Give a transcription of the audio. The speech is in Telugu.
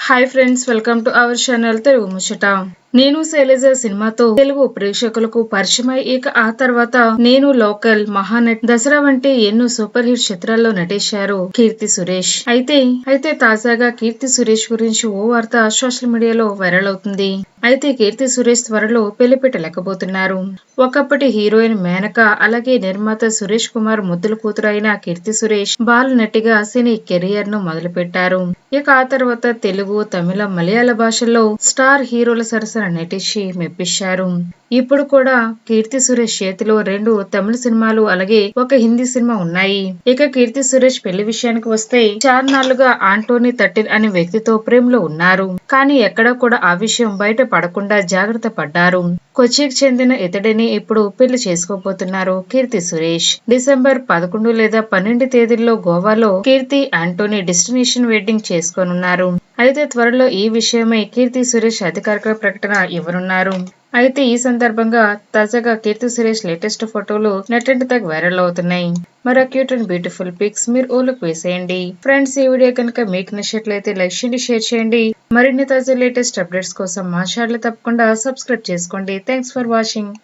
Hi friends, welcome to our channel Telugu ముచ్చట. నేను శైలజ సినిమాతో తెలుగు ప్రేక్షకులకు పరిచయమై ఇక ఆ తర్వాత నేను లోకల్, మహానటి, దసరా వంటి ఎన్నో సూపర్ హిట్ చిత్రాల్లో నటించారు కీర్తి సురేష్. అయితే తాజాగా కీర్తి సురేష్ గురించి ఓ వార్త సోషల్ మీడియాలో వైరల్ అవుతుంది. అయితే కీర్తి సురేష్ త్వరలో పెళ్లి పెట్టలేకపోతున్నారు. ఒకప్పటి హీరోయిన్ మేనక, అలాగే నిర్మాత సురేష్ కుమార్ ముద్దుల కూతురు అయిన కీర్తి సురేష్ బాల నటిగా సినీ కెరియర్ ను మొదలు పెట్టారు. ఇక ఆ తర్వాత తెలుగు, తమిళ, మలయాళ భాషల్లో స్టార్ హీరోల సరసన నటించి మెప్పించారు. ఇప్పుడు కూడా కీర్తి సురేష్ చేతిలో 2 తమిళ సినిమాలు, అలాగే ఒక హిందీ సినిమా ఉన్నాయి. ఇక కీర్తి సురేష్ పెళ్లి విషయానికి వస్తే చార్నాళ్లుగా ఆంటోనీ 13 అనే వ్యక్తితో ప్రేమలో ఉన్నారు. కానీ ఎక్కడా కూడా ఆ విషయం బయట పడకుండా జాగ్రత్త పడ్డారు. కొచ్చికి చెందిన ఇతడిని ఇప్పుడు పెళ్లి చేసుకోబోతున్నారు కీర్తి సురేష్. డిసెంబర్ 11 లేదా 12 తేదీల్లో గోవాలో కీర్తి, ఆంటోనీ డెస్టినేషన్ వెడ్డింగ్ చేసుకోనున్నారు. అయితే త్వరలో ఈ విషయమై కీర్తి సురేష్ అధికారిక ప్రకటన ఇవ్వనున్నారు. అయితే ఈ సందర్భంగా తాజాగా కీర్తి సురేష్ లేటెస్ట్ ఫోటోలు నెట్టింట తెగ వైరల్ అవుతున్నాయి. మరో క్యూట్ అండ్ బ్యూటిఫుల్ పిక్స్ మీరు ఓలుకు వేసేయండి. ఫ్రెండ్స్, ఈ వీడియో కనుక మీకు నచ్చినట్లయితే లైక్ చేయండి, షేర్ చేయండి. మరిన్ని తాజా లేటెస్ట్ అప్డేట్స్ కోసం మా ఛానల్ తప్పకుండా సబ్స్క్రైబ్ చేసుకోండి. Thanks for watching.